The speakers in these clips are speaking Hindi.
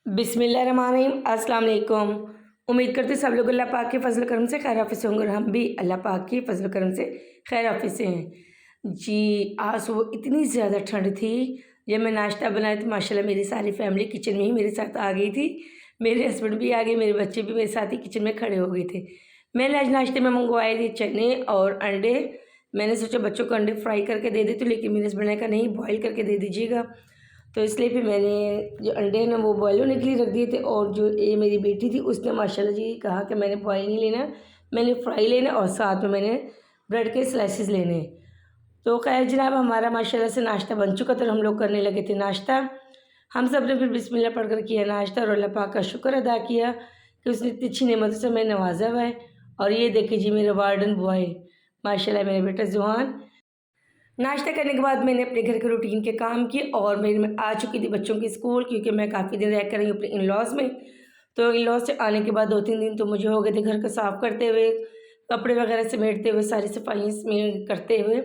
बिस्मिल्लाहिर्रहमानिर्रहीम। अस्सलाम वालेकुम। उम्मीद करते सब लोग अल्लाह पाक के फजल करम से खैर हाफिज़ होंगे और हम भी अल्लाह पाक के फजल करम से खैर हाफिज़ से हैं जी। आज सुबह इतनी ज़्यादा ठंड थी, जब मैं नाश्ता बनाया तो माशाल्लाह मेरी सारी फैमिली किचन में ही मेरे साथ आ गई थी। मेरे हस्बैंड भी आ गए, मेरे बच्चे भी मेरे साथ ही किचन में खड़े हो गए थे। मैंने आज नाश्ते में मंगवाए थे चने और अंडे। मैंने सोचा बच्चों को अंडे फ्राई करके दे देती हूँ, लेकिन मेरे हस्बैंड ने कहा नहीं, बॉयल करके दे दीजिएगा। तो इसलिए फिर मैंने जो अंडे हैं ना वो बॉयल होने के लिए रख दिए थे, और जो ये मेरी बेटी थी उसने माशाल्लाह जी कहा कि मैंने बॉयल नहीं लेना, मैंने फ्राई लेना और साथ में मैंने ब्रेड के स्लाइसेस लेने हैं। तो खैर जनाब हमारा माशाल्लाह से नाश्ता बन चुका था, हम लोग करने लगे थे नाश्ता। हम सब ने फिर बिस्मिल्लाह पढ़कर किया नाश्ता और अल्लाह पाक का शुक्र अदा किया कि उसने इतनी अच्छी नेमतों से मैं नवाजा हुआ है। और ये देखिए जी मेरे वार्डन बॉय माशाल्लाह, मेरे बेटा जुहान। नाश्ता करने के बाद मैंने अपने घर के रूटीन के काम किए और मैं आ चुकी थी बच्चों के स्कूल, क्योंकि मैं काफ़ी दिन रह कर रही हूँ अपने इन लॉज़ में। तो इन लॉज़ से आने के बाद 2-3 दिन तो मुझे हो गए थे घर को साफ़ करते हुए, कपड़े वगैरह समेटते हुए, सारी सफाई में करते हुए।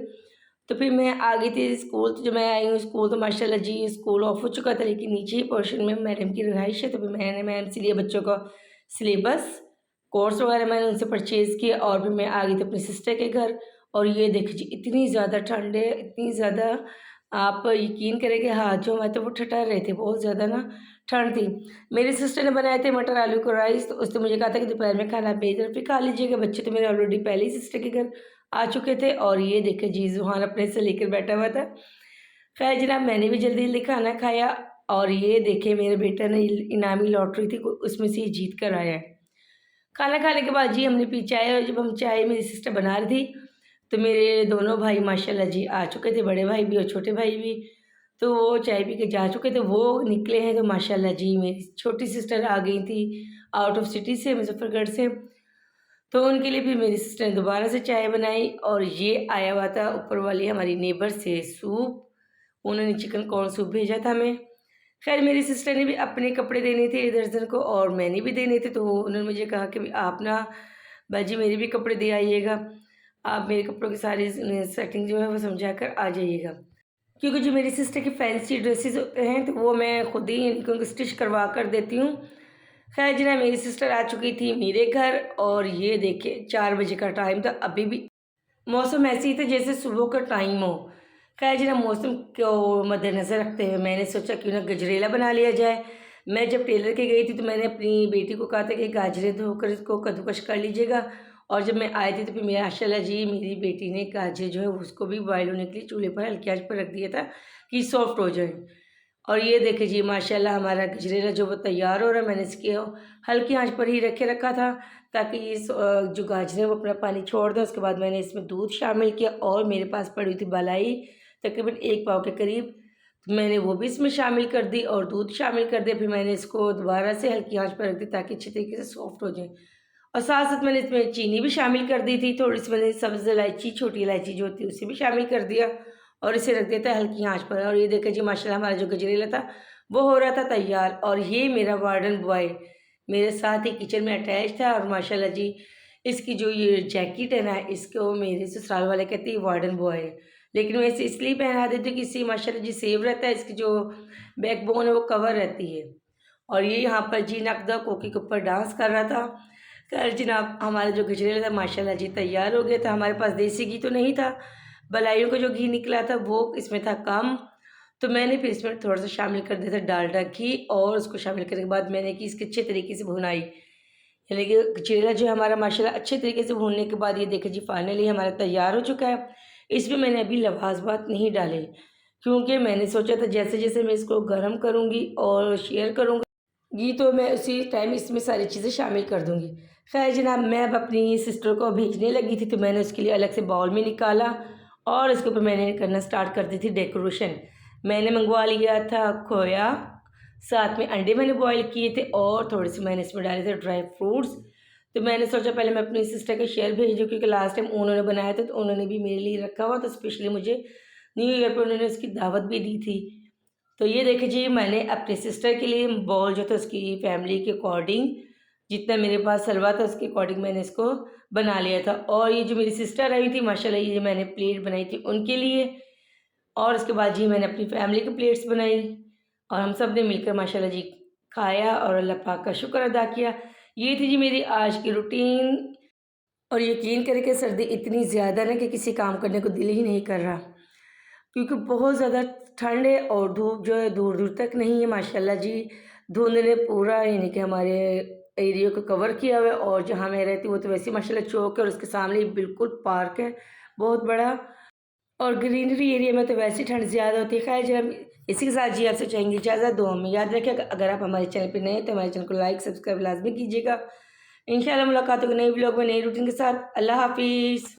तो फिर मैं आ गई थी स्कूल। तो जब मैं आई हूँ स्कूल तो माशाल्लाह जी स्कूल ऑफ हो चुका था, लेकिन नीचे ही पोर्शन में मैडम की रिहाइश है। तो फिर मैंने मैम से लिया बच्चों का सिलेबस, कोर्स वगैरह मैंने उनसे परचेज़ किया और फिर मैं आ गई थी अपनी सिस्टर के घर। और ये देखिए जी इतनी ज़्यादा ठंड है, इतनी ज़्यादा, आप यकीन करेंगे हाथ जो हमारे थे वो ठठर रहे थे, बहुत ज़्यादा ना ठंड थी। मेरी सिस्टर ने बनाए थे मटर आलू का राइस, तो उसने मुझे कहा था कि दोपहर में खाना आप मेरी तरफ ही खा लीजिएगा। बच्चे तो मेरे ऑलरेडी पहले ही सिस्टर के घर आ चुके थे। और ये देखिए जी ज़ुहान अपने से लेकर बैठा हुआ था। खैर जनाब मैंने भी जल्दी जल्दी खाना खाया। और ये देखिए मेरे बेटा ने इनामी लॉटरी थी उसमें से ये जीत कर आया है। खाना खाने के बाद जी हमने पी चाय, और जब हम चाय मेरी सिस्टर बना रही थी तो मेरे दोनों भाई माशाल्लाह जी आ चुके थे, बड़े भाई भी और छोटे भाई भी। तो वो चाय पी के जा चुके थे, वो निकले हैं। तो माशाल्लाह जी मेरी छोटी सिस्टर आ गई थी आउट ऑफ सिटी से, मुजफ्फरगढ़ से। तो उनके लिए भी मेरी सिस्टर ने दोबारा से चाय बनाई। और ये आया हुआ था ऊपर वाली हमारी नेबर से सूप, उन्होंने चिकन कॉर्न सूप भेजा था हमें। खैर मेरी सिस्टर ने भी अपने कपड़े देने थे दर्जन को और मैंने भी देने थे, तो उन्होंने मुझे कहा कि आप ना बाजी मेरे भी कपड़े दे आइएगा, आप मेरे कपड़ों की सारी सेटिंग जो है वो समझा कर आ जाइएगा। क्योंकि जो मेरी सिस्टर की फैंसी ड्रेसेस हैं तो वो मैं खुद ही इनको स्टिच करवा कर देती हूँ। खैर जना मेरी सिस्टर आ चुकी थी मेरे घर, और ये देखिए 4 बजे का टाइम था, अभी भी मौसम ऐसे ही था जैसे सुबह का टाइम हो। खैर जरा मौसम को मद्देनज़र रखते हुए मैंने सोचा क्यों ना गजरेला बना लिया जाए। मैं जब टेलर के गई थी तो मैंने अपनी बेटी को कहा था कि गाजरें धोकर इसको कद्दूकश कर लीजिएगा। और जब मैं आई थी तो फिर मेरा माशाल्लाह जी मेरी बेटी ने गाजर जो है उसको भी बॉयल होने के लिए चूल्हे पर हल्की आंच पर रख दिया था कि सॉफ्ट हो जाए। और ये देखिए जी माशाल्लाह हमारा गजरेला जो वो तैयार हो रहा है। मैंने इसके हल्की आंच पर ही रखा था ताकि ये जो गाजर है वो अपना पानी छोड़ दें। उसके बाद मैंने इसमें दूध शामिल किया और मेरे पास पड़ी हुई थी मलाई तकरीबन 1 पाव के करीब, तो मैंने वो भी इसमें शामिल कर दी और दूध शामिल कर दिया। फिर मैंने इसको दोबारा से हल्की आंच पर रख दी ताकि अच्छी तरीके से सॉफ्ट हो जाए। और साथ साथ मैंने इसमें चीनी भी शामिल कर दी थी, थोड़ी सी मैंने सब्ज़ इलायची, छोटी इलायची जो होती है उसे भी शामिल कर दिया और इसे रख दिया था हल्की आंच पर। और ये देखिए जी माशाल्लाह हमारा जो गजरेला था वो हो रहा था तैयार। और ये मेरा वार्डन बॉय मेरे साथ ही किचन में अटैच था। और माशाल्लाह जी इसकी जो ये जैकेट है ना, इसको मेरे ससुराल वाले कहते हैं वार्डन बॉय है, लेकिन मैं इसे इसलिए पहना देती हूँ कि इससे माशाल्लाह जी सेव रहता है, इसकी जो बैकबोन है वो कवर रहती है। और ये यहाँ पर जी नकदा कोकी के ऊपर डांस कर रहा था। खैर जनाब हमारा जो गजरेला था माशाल्लाह जी तैयार हो गया था। हमारे पास देसी घी तो नहीं था, बलाइयों का जो घी निकला था वो इसमें था कम, तो मैंने फिर इसमें थोड़ा सा शामिल कर दिया था डालडा घी। और उसको शामिल करने के बाद मैंने की इसकी अच्छे तरीके से भुनाई, यानी कि गजरेला जो है हमारा माशाल्लाह अच्छे तरीके से भूनने के बाद ये देखिए जी फाइनली हमारा तैयार हो चुका है। इसमें मैंने अभी लवाजमात नहीं डाले, क्योंकि मैंने सोचा था जैसे जैसे मैं इसको गर्म करूँगी और शेयर करूँगी तो मैं उसी टाइम इसमें सारी चीज़ें शामिल कर दूँगी। खैर जनाब मैं अब अपनी सिस्टर को भेजने लगी थी, तो मैंने उसके लिए अलग से बाउल में निकाला और इसके ऊपर मैंने करना स्टार्ट कर दी थी डेकोरेशन। मैंने मंगवा लिया था खोया, साथ में अंडे मैंने बॉईल किए थे और थोड़े से मैंने इसमें डाले थे ड्राई फ्रूट्स। तो मैंने सोचा पहले मैं अपनी सिस्टर के शेयर भेज दूँ, क्योंकि लास्ट टाइम उन्होंने बनाया था तो उन्होंने भी मेरे लिए रखा हुआ था स्पेशली, मुझे न्यू ईयर पर उन्होंने उसकी दावत भी दी थी। तो ये देखिए जी मैंने अपनी सिस्टर के लिए बॉल जो था उसकी फैमिली के अकॉर्डिंग, जितना मेरे पास सलवा था उसके अकॉर्डिंग मैंने इसको बना लिया था। और ये जो मेरी सिस्टर आई थी माशाल्लाह ये मैंने प्लेट बनाई थी उनके लिए। और उसके बाद जी मैंने अपनी फैमिली की प्लेट्स बनाई और हम सब ने मिलकर माशाल्लाह जी खाया और अल्लाह पाक का शुक्र अदा किया। ये थी जी मेरी आज की रूटीन। और यकीन करें कि सर्दी इतनी ज़्यादा ना कि किसी काम करने को दिल ही नहीं कर रहा, क्योंकि बहुत ज़्यादा ठंड है और धूप जो है दूर दूर तक नहीं है माशाल्लाह जी। धुंध ने पूरा यानी कि हमारे एरिया को कवर किया हुआ है। और जहाँ मैं रहती हूँ वो तो वैसे ही माशाल्लाह चौक है और उसके सामने ही बिल्कुल पार्क है बहुत बड़ा। और ग्रीनरी एरिया में तो वैसे ही ठंड ज़्यादा होती है। खैर जब इसी के साथ जी आपसे चाहेंगे इजाज़त, दुआ में याद रखिएगा। अगर आप हमारे चैनल पे नए हैं तो हमारे चैनल को लाइक सब्सक्राइब लाजमी कीजिएगा। इंशाल्लाह मुलाकात होगी नए ब्लॉग में नई रूटीन के साथ। अल्लाह हाफिज़।